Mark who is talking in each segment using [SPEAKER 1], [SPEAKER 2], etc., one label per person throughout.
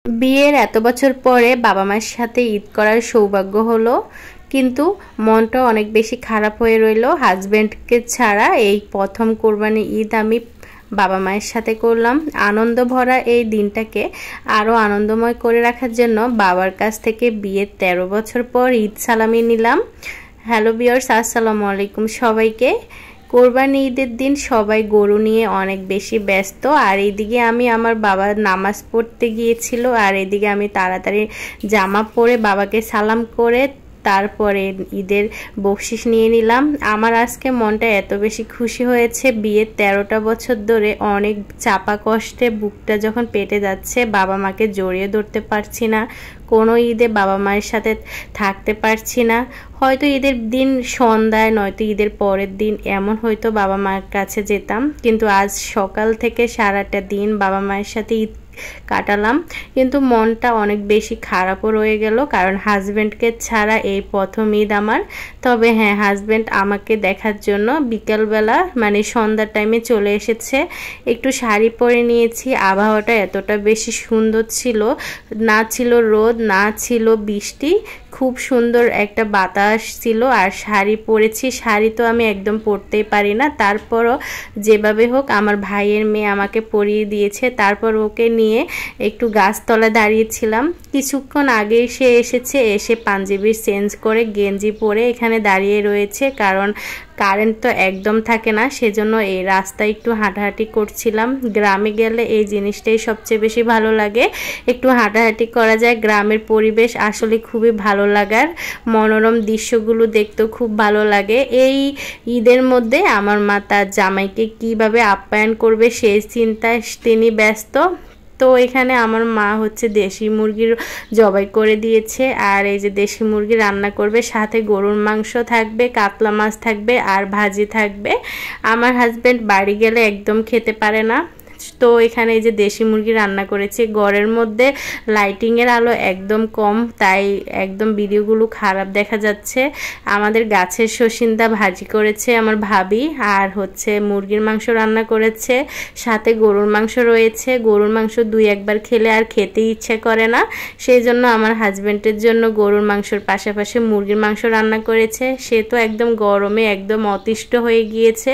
[SPEAKER 1] বিয়ের এত বছর পরে বাবা মায়ের সাথে ঈদ করার সৌভাগ্য হলো, কিন্তু মনটা অনেক বেশি খারাপ হয়ে রইল। হাজব্যান্ডকে ছাড়া এই প্রথম কোরবানি ঈদ আমি বাবা মায়ের সাথে করলাম। আনন্দ ভরা এই দিনটাকে আরও আনন্দময় করে রাখার জন্য বাবার কাছ থেকে বিয়ের 13 বছর পর ঈদ সালামি নিলাম। হ্যালো ভিউয়ার্স, আসসালামু আলাইকুম সবাইকে। কোরবানি ঈদের দিন সবাই গরু নিয়ে অনেক বেশি ব্যস্ত, আর এইদিকে আমি আমার বাবার নামাজ পড়তে গিয়েছিল, আর এদিকে আমি তাড়াতাড়ি জামা পরে বাবাকে সালাম করে তারপরে ঈদের বকশিস নিয়ে নিলাম। আমার আজকে মনটা এত বেশি খুশি হয়েছে, বিয়ের 13টা বছর ধরে অনেক চাপা কষ্টে বুকটা যখন পেটে যাচ্ছে, বাবা মাকে জড়িয়ে ধরতে পারছি না, কোনো ঈদে বাবা মায়ের সাথে থাকতে পারছি না। হয়তো ঈদের দিন সন্ধ্যায় নয়তো ঈদের পরের দিন এমন হয়তো বাবা মায়ের কাছে যেতাম, কিন্তু আজ সকাল থেকে সারাটা দিন বাবা মায়ের সাথে ঈদ কাটালাম, কিন্তু মনটা অনেক বেশি খারাপও রয়ে গেল, কারণ হাজব্যান্ডকে ছাড়া এই প্রথম ঈদ আমার। তবে হ্যাঁ, হাজব্যান্ড আমাকে দেখার জন্য বিকালবেলা মানে সন্ধ্যার টাইমে চলে এসেছে। একটু শাড়ি পরে নিয়েছি, আবহাওয়াটা এতটা বেশি সুন্দর ছিল, না ছিল রোদ না ছিল বৃষ্টি, খুব সুন্দর একটা বাতাস ছিল। আর শাড়ি পরেছি, শাড়ি তো আমি একদম পরতেই পারি না, তারপরও যেভাবে হোক আমার ভাইয়ের মেয়ে আমাকে পরিয়ে দিয়েছে। তারপর ওকে নিয়ে একটু গাছতলায় দাঁড়িয়েছিলাম। কিছুক্ষণ আগে সে এসেছে, এসে পাঞ্জাবি চেঞ্জ করে গেঞ্জি পরে এখানে দাঁড়িয়ে রয়েছে, কারণ কারেন্ট তো একদম থাকে না, সেজন্য এই রাস্তায় একটু হাঁটাহাঁটি করছিলাম। গ্রামে গেলে এই জিনিসটাই সবচেয়ে বেশি ভালো লাগে, একটু হাঁটাহাঁটি করা যায়, গ্রামের পরিবেশ আসলে খুবই ভালো লাগার, মনোরম দৃশ্যগুলো দেখতেও খুব ভালো লাগে। এই ঈদের মধ্যে আমার মা তার জামাইকে কিভাবে আপ্যায়ন করবে সেই চিন্তায় তিনি ব্যস্ত। তো এখানে আমার মা হচ্ছে দেশি মুরগির জবাই করে দিয়েছে, আর এই যে দেশি মুরগি রান্না করবে, সাথে গরুর মাংস থাকবে, কাতলা মাছ থাকবে আর ভাজি থাকবে। আমার হাজব্যান্ড বাড়ি গেলে একদম খেতে পারে না, তো এখানে এই যে দেশি মুরগি রান্না করেছে। ঘরের মধ্যে লাইটিংয়ের আলো একদম কম, তাই একদম ভিডিওগুলো খারাপ দেখা যাচ্ছে। আমাদের গাছের সসিন্দা ভাজি করেছে আমার ভাবি, আর হচ্ছে মুরগির মাংস রান্না করেছে, সাথে গরুর মাংস রয়েছে। গরুর মাংস 2-1 বার খেলে আর খেতে ইচ্ছে করে না, সেই জন্য আমার হাজব্যান্ডের জন্য গরুর মাংসর পাশাপাশি মুরগির মাংস রান্না করেছে। সে তো একদম গরমে একদম অতিষ্ঠ হয়ে গিয়েছে,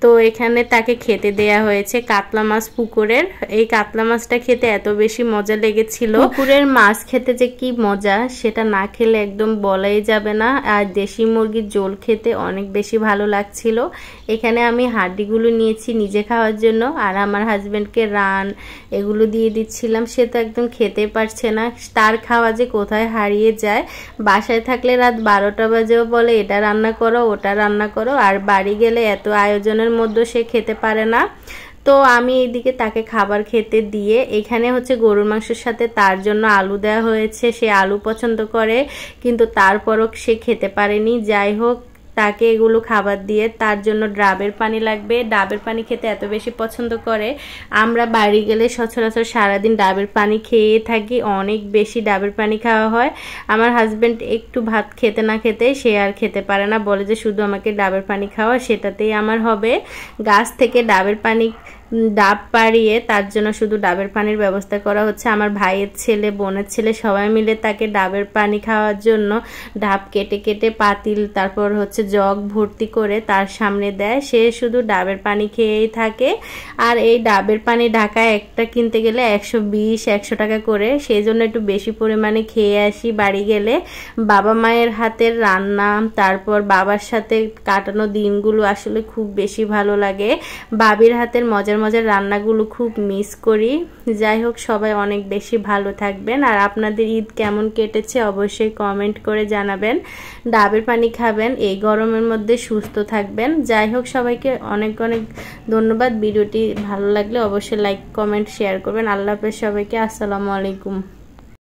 [SPEAKER 1] তো এখানে তাকে খেতে দেয়া হয়েছে কাতলা মাছ পুকুরের। এই কাতলা মাছটা খেতে এত বেশি মজা লেগেছিল, পুকুরের মাছ খেতে যে কি মজা সেটা না খেলে একদম বলাই যাবে না। আর দেশি মুরগির ঝোল খেতে অনেক বেশি ভালো লাগছিল। এখানে আমি হাড্ডিগুলো নিয়েছি নিজে খাওয়ার জন্য, আর আমার হাজব্যান্ডকে রান এগুলো দিয়ে দিচ্ছিলাম। সে তো একদম খেতে পারছে না, তার খাওয়া যে কোথায় হারিয়ে যায়। বাসায় থাকলে রাত 12টা বাজেও বলে এটা রান্না করো ওটা রান্না করো, আর বাড়ি গেলে এত আয়োজনের মধ্যে সে খেতে পারে না। তো আমি এইদিকে তাকে খাবার খেতে দিয়ে, এখানে হচ্ছে গরুর মাংসের সাথে তার জন্য আলু দেওয়া হয়েছে, সে আলু পছন্দ করে, কিন্তু তারপরও সে খেতে পারেনি। যাই হোক, তাকে এগুলো খাবার দিয়ে তার জন্য ডাবের পানি লাগবে, ডাবের পানি খেতে এত বেশি পছন্দ করে। আমরা বাড়ি গেলে সচরাচর সারাদিন ডাবের পানি খেয়ে থাকি, অনেক বেশি ডাবের পানি খাওয়া হয়। আমার হাজব্যান্ড একটু ভাত খেতে না খেতে সে আর খেতে পারে না, বলে যে শুধু আমাকে ডাবের পানি খাওয়া, সেটাতেই আমার হবে। গাছ থেকে ডাবের পানি ডাব পাড়িয়ে তার জন্য শুধু ডাবের পানির ব্যবস্থা করা হচ্ছে। আমার ভাইয়ের ছেলে বোনের ছেলে সবাই মিলে তাকে ডাবের পানি খাওয়ার জন্য ডাব কেটে কেটে পাতিল তারপর হচ্ছে জগ ভর্তি করে তার সামনে দেয়, সে শুধু ডাবের পানি খেয়েই থাকে। আর এই ডাবের পানি ঢাকায় একটা কিনতে গেলে 120-100 টাকা করে, সেই জন্য একটু বেশি পরিমাণে খেয়ে আসি বাড়ি গেলে। বাবা মায়ের হাতের রান্না, তারপর বাবার সাথে কাটানো দিনগুলো আসলে খুব বেশি ভালো লাগে। বাবির হাতের মজার মজার রান্নাগুলো খুব মিস করি। যাই হোক, সবাই অনেক বেশি ভালো থাকবেন, আর আপনাদের ঈদ কেমন কেটেছে অবশ্যই কমেন্ট করে জানাবেন। ডাবের পানি খাবেন, এই গরমের মধ্যে সুস্থ থাকবেন। যাই হোক, সবাইকে অনেক অনেক ধন্যবাদ। ভিডিওটি ভালো লাগলে অবশ্যই লাইক কমেন্ট শেয়ার করবেন। আল্লাহ হাফেজ সবাইকে, আসসালামু আলাইকুম।